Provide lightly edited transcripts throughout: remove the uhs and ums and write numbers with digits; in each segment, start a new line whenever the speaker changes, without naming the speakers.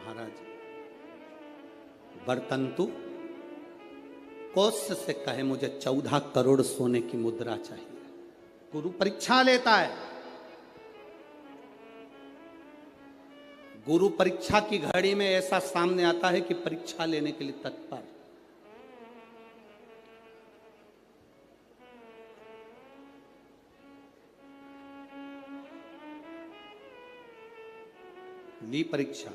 महाराज बरतंतु कौत्स से कहे मुझे 14 करोड़ सोने की मुद्रा चाहिए। गुरु परीक्षा लेता है। गुरु परीक्षा की घड़ी में ऐसा सामने आता है कि परीक्षा लेने के लिए तत्पर। ली परीक्षा,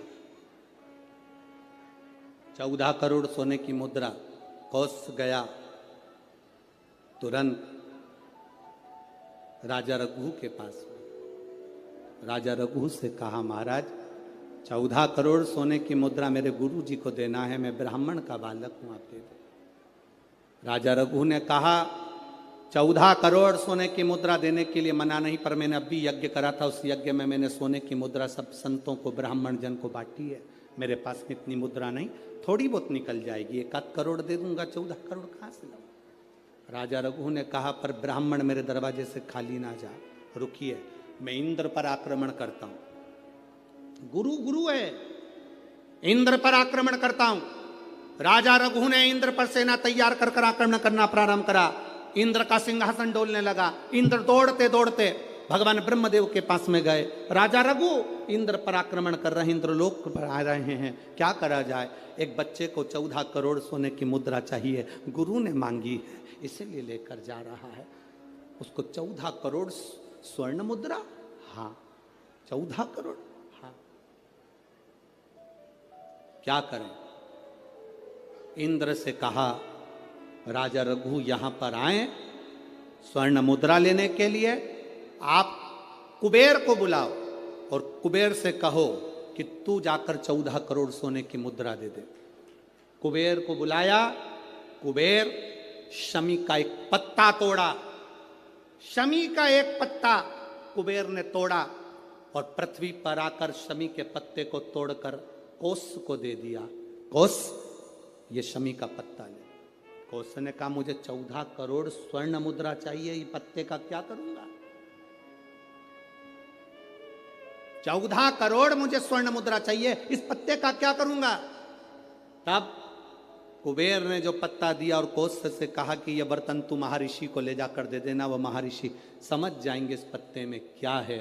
14 करोड़ सोने की मुद्रा। कौत्स गया तुरंत राजा रघु के पास। राजा रघु से कहा महाराज 14 करोड़ सोने की मुद्रा मेरे गुरु जी को देना है, मैं ब्राह्मण का बालक हूं, आप दे दो। राजा रघु ने कहा 14 करोड़ सोने की मुद्रा देने के लिए मना नहीं, पर मैंने अभी यज्ञ करा था, उस यज्ञ में मैंने सोने की मुद्रा सब संतों को ब्राह्मण जन को बांटी है। मेरे पास में इतनी मुद्रा नहीं, थोड़ी बहुत निकल जाएगी, 1 करोड़ दे दूंगा, 14 करोड़ कहां से लाऊं। राजा रघु ने कहा पर ब्राह्मण मेरे दरवाजे से खाली ना जा, रुकिए मैं इंद्र पर आक्रमण करता हूं। गुरु गुरु है, इंद्र पर आक्रमण करता हूं। राजा रघु ने इंद्र पर सेना तैयार कर आक्रमण करना प्रारंभ करा। इंद्र का सिंहासन डोलने लगा। इंद्र दौड़ते दौड़ते भगवान ब्रह्मदेव के पास में गए। राजा रघु इंद्र पर आक्रमण कर रहे हैं, इंद्रलोक पर आ रहे हैं, क्या करा जाए। एक बच्चे को 14 करोड़ सोने की मुद्रा चाहिए, गुरु ने मांगी है इसीलिए लेकर जा रहा है। उसको 14 करोड़ स्वर्ण मुद्रा, हाँ 14 करोड़, हाँ क्या करें। इंद्र से कहा राजा रघु यहां पर आए स्वर्ण मुद्रा लेने के लिए, आप कुबेर को बुलाओ और कुबेर से कहो कि तू जाकर 14 करोड़ सोने की मुद्रा दे दे। कुबेर को बुलाया। कुबेर शमी का एक पत्ता तोड़ा। शमी का एक पत्ता कुबेर ने तोड़ा और पृथ्वी पर आकर शमी के पत्ते को तोड़कर कोस को दे दिया। कोस ये शमी का पत्ता ले। कोस ने कहा मुझे 14 करोड़ स्वर्ण मुद्रा चाहिए, ये पत्ते का क्या करूंगा। 14 करोड़ मुझे स्वर्ण मुद्रा चाहिए, इस पत्ते का क्या करूंगा। तब कुबेर ने जो पत्ता दिया और कोस से कहा कि यह बरतंतु महर्षि को ले जाकर दे देना, वह महर्षि समझ जाएंगे इस पत्ते में क्या है।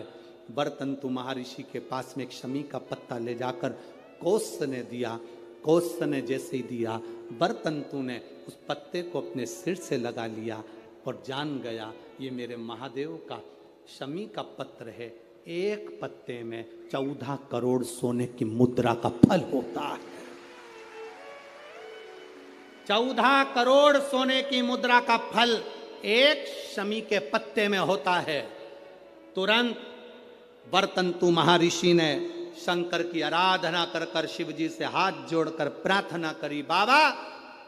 बरतंतु महर्षि के पास में एक शमी का पत्ता ले जाकर कोस ने दिया। कोस ने जैसे ही दिया, बरतंतु ने उस पत्ते को अपने सिर से लगा लिया और जान गया ये मेरे महादेव का शमी का पत्र है। एक पत्ते में 14 करोड़ सोने की मुद्रा का फल होता है। 14 करोड़ सोने की मुद्रा का फल एक शमी के पत्ते में होता है। तुरंत बरतंतु महर्षि ने शंकर की आराधना कर कर शिव जी से हाथ जोड़कर प्रार्थना करी, बाबा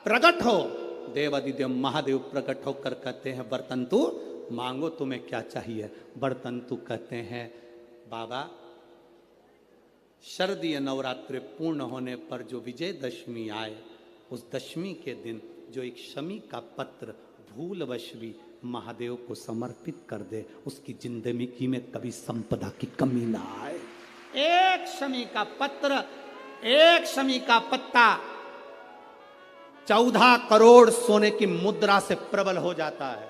प्रकट हो। देवादिदेव महादेव प्रकट होकर कहते हैं बरतंतु मांगो तुम्हें क्या चाहिए। बरतंतु कहते हैं बाबा शरदीय नवरात्रि पूर्ण होने पर जो विजयदशमी आए, उस दशमी के दिन जो एक शमी का पत्र भूलवश भी महादेव को समर्पित कर दे, उसकी जिंदगी में कभी संपदा की कमी ना आए। एक शमी का पत्र, एक शमी का पत्ता 14 करोड़ सोने की मुद्रा से प्रबल हो जाता है।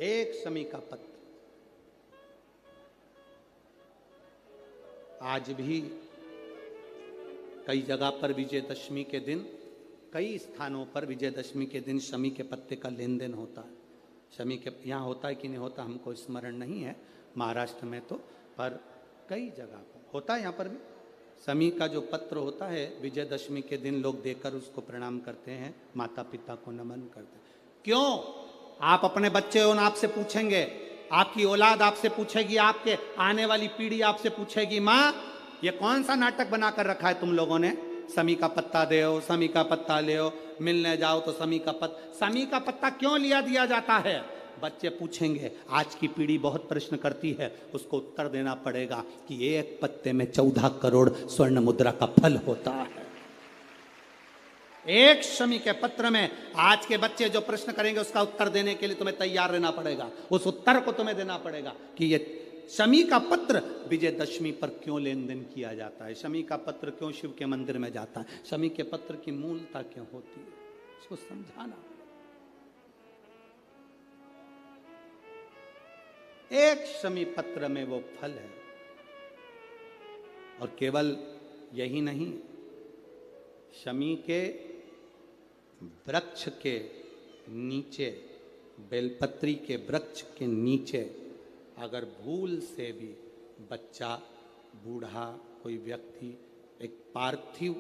एक शमी का पत्र। आज भी कई जगह पर विजयदशमी के दिन, कई स्थानों पर विजयदशमी के दिन शमी के पत्ते का लेन देन होता है। शमी के यहाँ होता है कि नहीं होता हमको स्मरण नहीं है, महाराष्ट्र में तो, पर कई जगह पर होता है। यहाँ पर भी शमी का जो पत्र होता है विजयदशमी के दिन लोग देकर उसको प्रणाम करते हैं, माता पिता को नमन करते हैं। क्यों? आप अपने बच्चे हो, आपसे पूछेंगे, आपकी औलाद आपसे पूछेगी, आपके आने वाली पीढ़ी आपसे पूछेगी, माँ ये कौन सा नाटक बनाकर रखा है तुम लोगों ने। शमी का पत्ता दे, शमी का पत्ता ले, मिलने जाओ तो शमी का पत्ता। शमी का पत्ता क्यों लिया दिया जाता है? बच्चे पूछेंगे, आज की पीढ़ी बहुत प्रश्न करती है, उसको उत्तर देना पड़ेगा कि एक पत्ते में 14 करोड़ स्वर्ण मुद्रा का फल होता है। एक शमी के पत्र में आज के बच्चे जो प्रश्न करेंगे उसका उत्तर देने के लिए तुम्हें तैयार रहना पड़ेगा। उस उत्तर को तुम्हें देना पड़ेगा कि ये शमी का पत्र विजयदशमी पर क्यों लेन देन किया जाता है, शमी का पत्र क्यों शिव के मंदिर में जाता है, शमी के पत्र की मूलता क्यों होती है, इसको समझाना। एक शमी पत्र में वो फल है। और केवल यही नहीं, शमी के वृक्ष के नीचे, बेलपत्री के वृक्ष के नीचे अगर भूल से भी बच्चा, बूढ़ा, कोई व्यक्ति एक पार्थिव